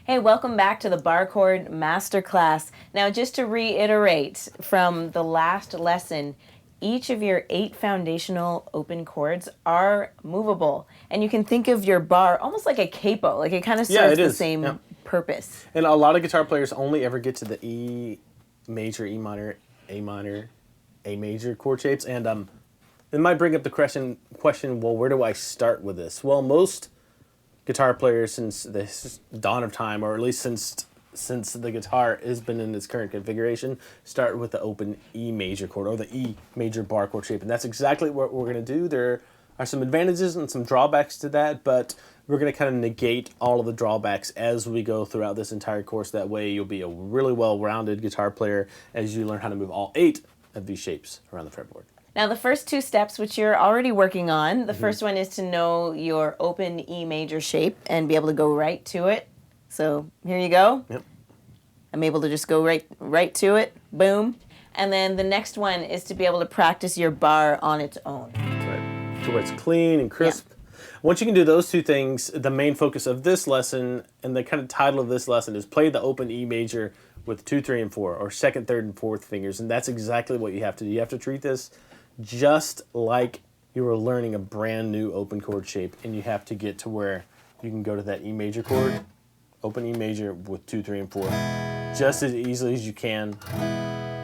Hey, welcome back to the Bar Chord Masterclass. Now, just to reiterate from the last lesson, each of your 8 foundational open chords are movable. And you can think of your bar almost like a capo, like it kind of serves the same purpose. And a lot of guitar players only ever get to the E major, E minor, A major chord shapes. And it might bring up the question, well, where do I start with this? Well, most guitar players since the dawn of time, or at least since the guitar has been in its current configuration, start with the open E major chord or the E major bar chord shape. And that's exactly what we're going to do. There are some advantages and some drawbacks to that, but we're going to kind of negate all of the drawbacks as we go throughout this entire course. That way you'll be a really well-rounded guitar player as you learn how to move all 8 of these shapes around the fretboard. Now, the first 2 steps, which you're already working on, the first one is to know your open E major shape and be able to go right to it. So here you go. Yep. I'm able to just go right to it. Boom. And then the next one is to be able to practice your bar on its own. Right. To where it's clean and crisp. Yeah. Once you can do those 2 things, the main focus of this lesson and the kind of title of this lesson is play the open E major with 2, 3, and 4, or second, third, and fourth fingers. And that's exactly what you have to do. You have to treat this just like you were learning a brand new open chord shape, and you have to get to where you can go to that E major chord, open E major with 2, 3, and 4, just as easily as you can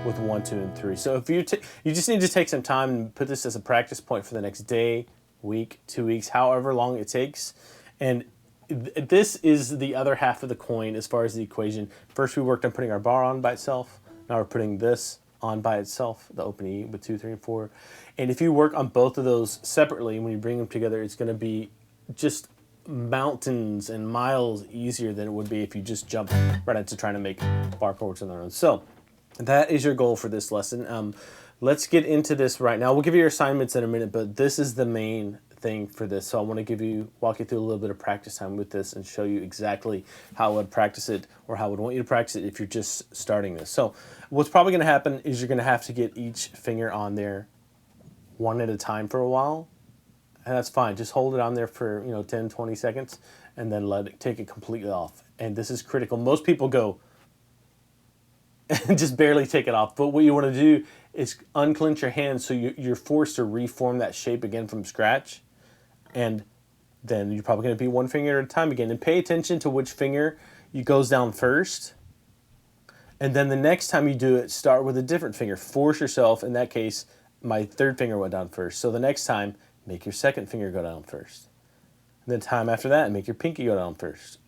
with 1, 2, and 3. So if you just need to take some time and put this as a practice point for the next day, week, 2 weeks, however long it takes. And this is the other half of the coin as far as the equation. First we worked on putting our bar on by itself. Now we're putting this on by itself, the open E with 2, 3, and 4. And if you work on both of those separately, when you bring them together, it's going to be just mountains and miles easier than it would be if you just jump right into trying to make bar chords on their own. So that is your goal for this lesson. Let's get into this right now. We'll give you your assignments in a minute, but this is the main thing for this. So I want to walk you through a little bit of practice time with this and show you exactly how I would practice it, or how I would want you to practice it if you're just starting this. So what's probably going to happen is you're going to have to get each finger on there one at a time for a while. And that's fine. Just hold it on there for 10, 20 seconds and then take it completely off. And this is critical. Most people go and just barely take it off. But what you want to do is unclench your hands so you're forced to reform that shape again from scratch. And then you're probably going to be one finger at a time again. And pay attention to which finger goes down first. And then the next time you do it, start with a different finger. Force yourself. In that case, my third finger went down first. So the next time, make your second finger go down first. And then time after that, make your pinky go down first.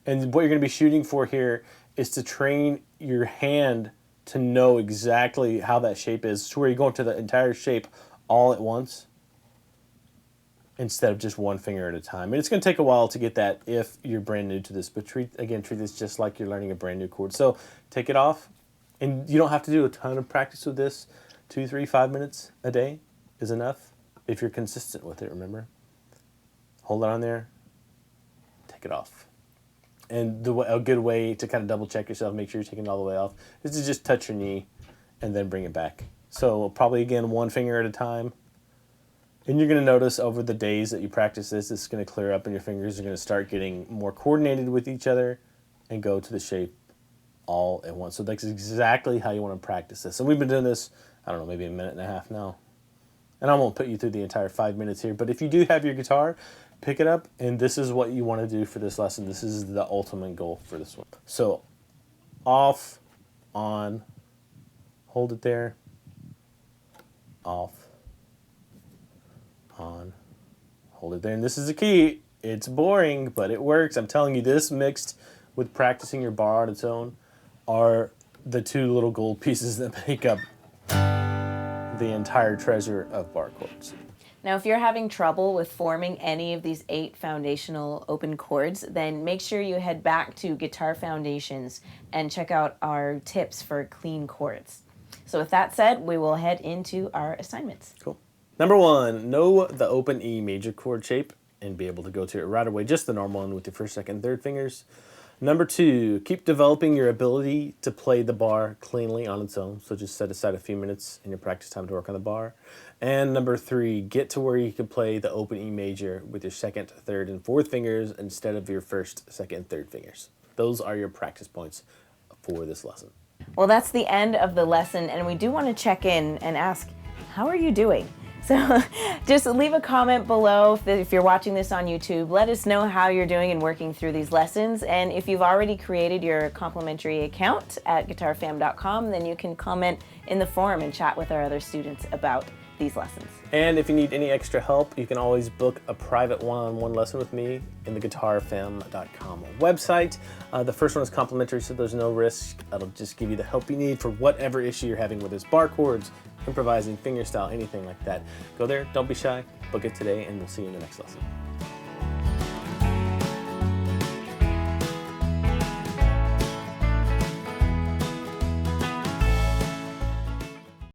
And what you're going to be shooting for here is to train your hand to know exactly how that shape is, to where you go into the entire shape all at once instead of just one finger at a time. And it's going to take a while to get that if you're brand new to this, but treat this just like you're learning a brand new chord. So take it off, and you don't have to do a ton of practice with this. 2, 3, 5 minutes a day is enough if you're consistent with it, remember? Hold it on there, take it off. And a good way to kind of double check yourself, make sure you're taking it all the way off, is to just touch your knee and then bring it back. So probably again, one finger at a time. And you're going to notice over the days that you practice this, it's going to clear up and your fingers are going to start getting more coordinated with each other and go to the shape all at once. So that's exactly how you want to practice this. And we've been doing this, I don't know, maybe a minute and a half now. And I won't put you through the entire 5 minutes here, but if you do have your guitar, pick it up, and this is what you want to do for this lesson. This is the ultimate goal for this one. So off, on, hold it there, off, on, hold it there. And this is the key. It's boring, but it works. I'm telling you, this mixed with practicing your bar on its own are the 2 little gold pieces that make up the entire treasure of bar chords. Now, if you're having trouble with forming any of these 8 foundational open chords, then make sure you head back to Guitar Foundations and check out our tips for clean chords. So with that said, we will head into our assignments. Cool. Number 1, know the open E major chord shape and be able to go to it right away, just the normal one with your first, second, third fingers. Number 2, keep developing your ability to play the bar cleanly on its own. So just set aside a few minutes in your practice time to work on the bar. And number 3, get to where you can play the open E major with your second, third, and fourth fingers instead of your first, second, and third fingers. Those are your practice points for this lesson. Well, that's the end of the lesson, and we do want to check in and ask, how are you doing? So just leave a comment below if you're watching this on YouTube. Let us know how you're doing in working through these lessons. And if you've already created your complimentary account at guitarfam.com, then you can comment in the forum and chat with our other students about these lessons. And if you need any extra help, you can always book a private one-on-one lesson with me in the guitarfam.com website. The first one is complimentary, so there's no risk. It'll just give you the help you need for whatever issue you're having with this bar chords, improvising, fingerstyle, anything like that. Go there, don't be shy, book it today, and we'll see you in the next lesson.